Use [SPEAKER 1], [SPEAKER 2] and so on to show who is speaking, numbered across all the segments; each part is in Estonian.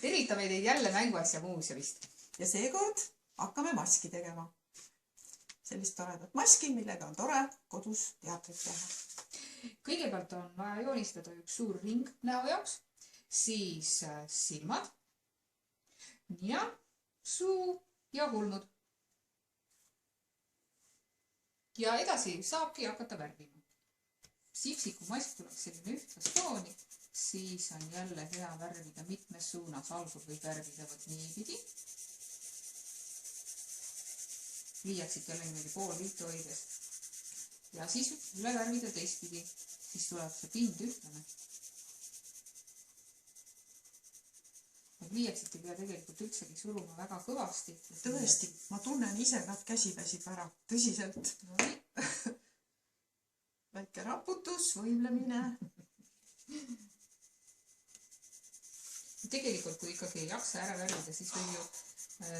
[SPEAKER 1] tervitame teid jälle Mänguasja muuseumist.
[SPEAKER 2] Ja seekord hakkame maski tegema. Sellist toredat maski, millega on tore kodus teatrit teha.
[SPEAKER 1] Kõigepealt on vaja joonistada üks suur ring näo jaoks, siis silmad, nina, suu ja kulmud. Ja edasi saabki hakata värvima. Sipsiku mask tuleks selline ühtlas tooni, siis on jälle hea värvida mitmes suunas. Algul võib värvida võt niipidi. Liiaksid jälle niimoodi pool viltu hoides. Ja siis üle värvida teistpidi. Siis tuleb see pind ühtlane. Liiaksid ei pea tegelikult üldsegi suruma väga kõvasti.
[SPEAKER 2] Tõesti, ma tunnen ise, nad käsi väsib ära. Tõsiselt. Väike raputus, võimlemine.
[SPEAKER 1] Tegelikult, kui ikkagi ei jaksa ära värvida, siis võib ju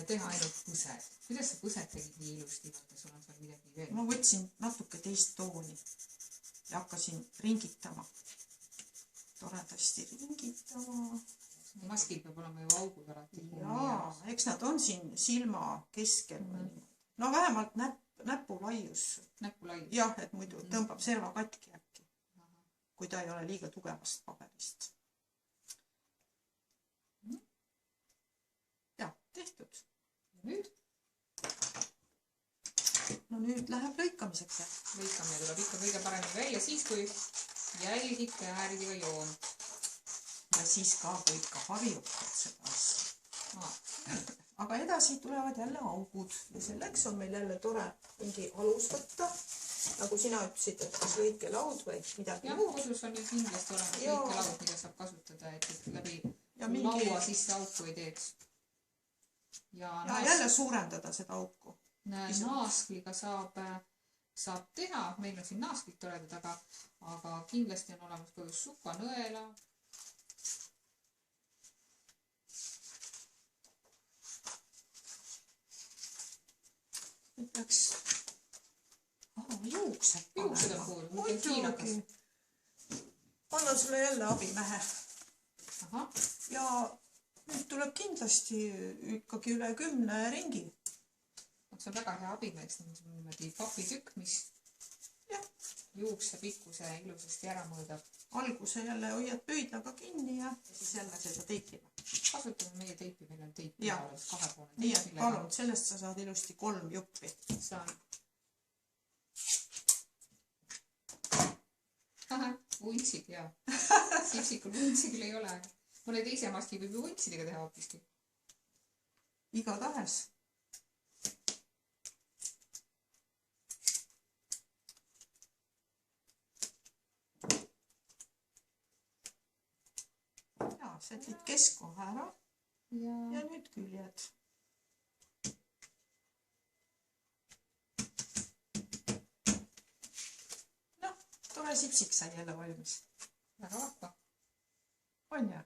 [SPEAKER 1] teha ainult põsed. Kuidas sa põsed tegid nii ilusti? Vaata, sul on seal midagi veel.
[SPEAKER 2] Ma võtsin natuke teist tooni ja hakkasin ringitama. Toredasti ringitama.
[SPEAKER 1] Maskil peab olema ju augud alati.
[SPEAKER 2] Jaa, eks nad on siin silma keskel. No vähemalt näpu laius.
[SPEAKER 1] Näpu laius.
[SPEAKER 2] Jah, et muidu tõmbab serva katki äkki, kui ta ei ole liiga tugevast paberist. Ja, tehtud.
[SPEAKER 1] Ja nüüd?
[SPEAKER 2] No nüüd läheb lõikamiseks.
[SPEAKER 1] Lõikamine tuleb ikka kõige paremini välja siis, kui jälgid kääridega joont.
[SPEAKER 2] Ja siis ka kõik ka harjutad seda asja. Aga edasi tulevad jälle augud ja selleks on meil jälle tore mingi alus võtta. Nagu sina ütlesid, et kas lõikelaud või midagi
[SPEAKER 1] muud. Jah, kodus on nüüd kindlasti olemas lõikelaud, mida saab kasutada, et läbi laua sisse auku ei teeks.
[SPEAKER 2] Ja jälle suurendada seda auku.
[SPEAKER 1] Naaskliga saab teha, meil on siin naasklik toredad, aga kindlasti on olemas kodus sukanõela.
[SPEAKER 2] Nüüd peaks juuksed
[SPEAKER 1] panema. Muidugi.
[SPEAKER 2] Annan sulle jälle abimehe. Ja nüüd tuleb kindlasti ikkagi üle 10 ringi.
[SPEAKER 1] See on väga hea abimees, niimoodi papitükk, mis juukse pikkuse ilusasti ära mõõdab.
[SPEAKER 2] Alguse jälle hoiad pöidlaga kinni ja siis jälle seda teipime.
[SPEAKER 1] Kasutame meie teipi, meil on teipi.
[SPEAKER 2] Nii et palun, sellest sa saad ilusti 3 juppi.
[SPEAKER 1] Saan. Vuntsid, jaa. Sipsikul vuntsidel ei ole. Mõne teise maski võib ju vuntsidega teha hoopiski.
[SPEAKER 2] Iga tahes. Sätid keskkoha ära ja nüüd küljed. Noh, tore sipsik sai jälle valmis.
[SPEAKER 1] Väga vahva.
[SPEAKER 2] On ja?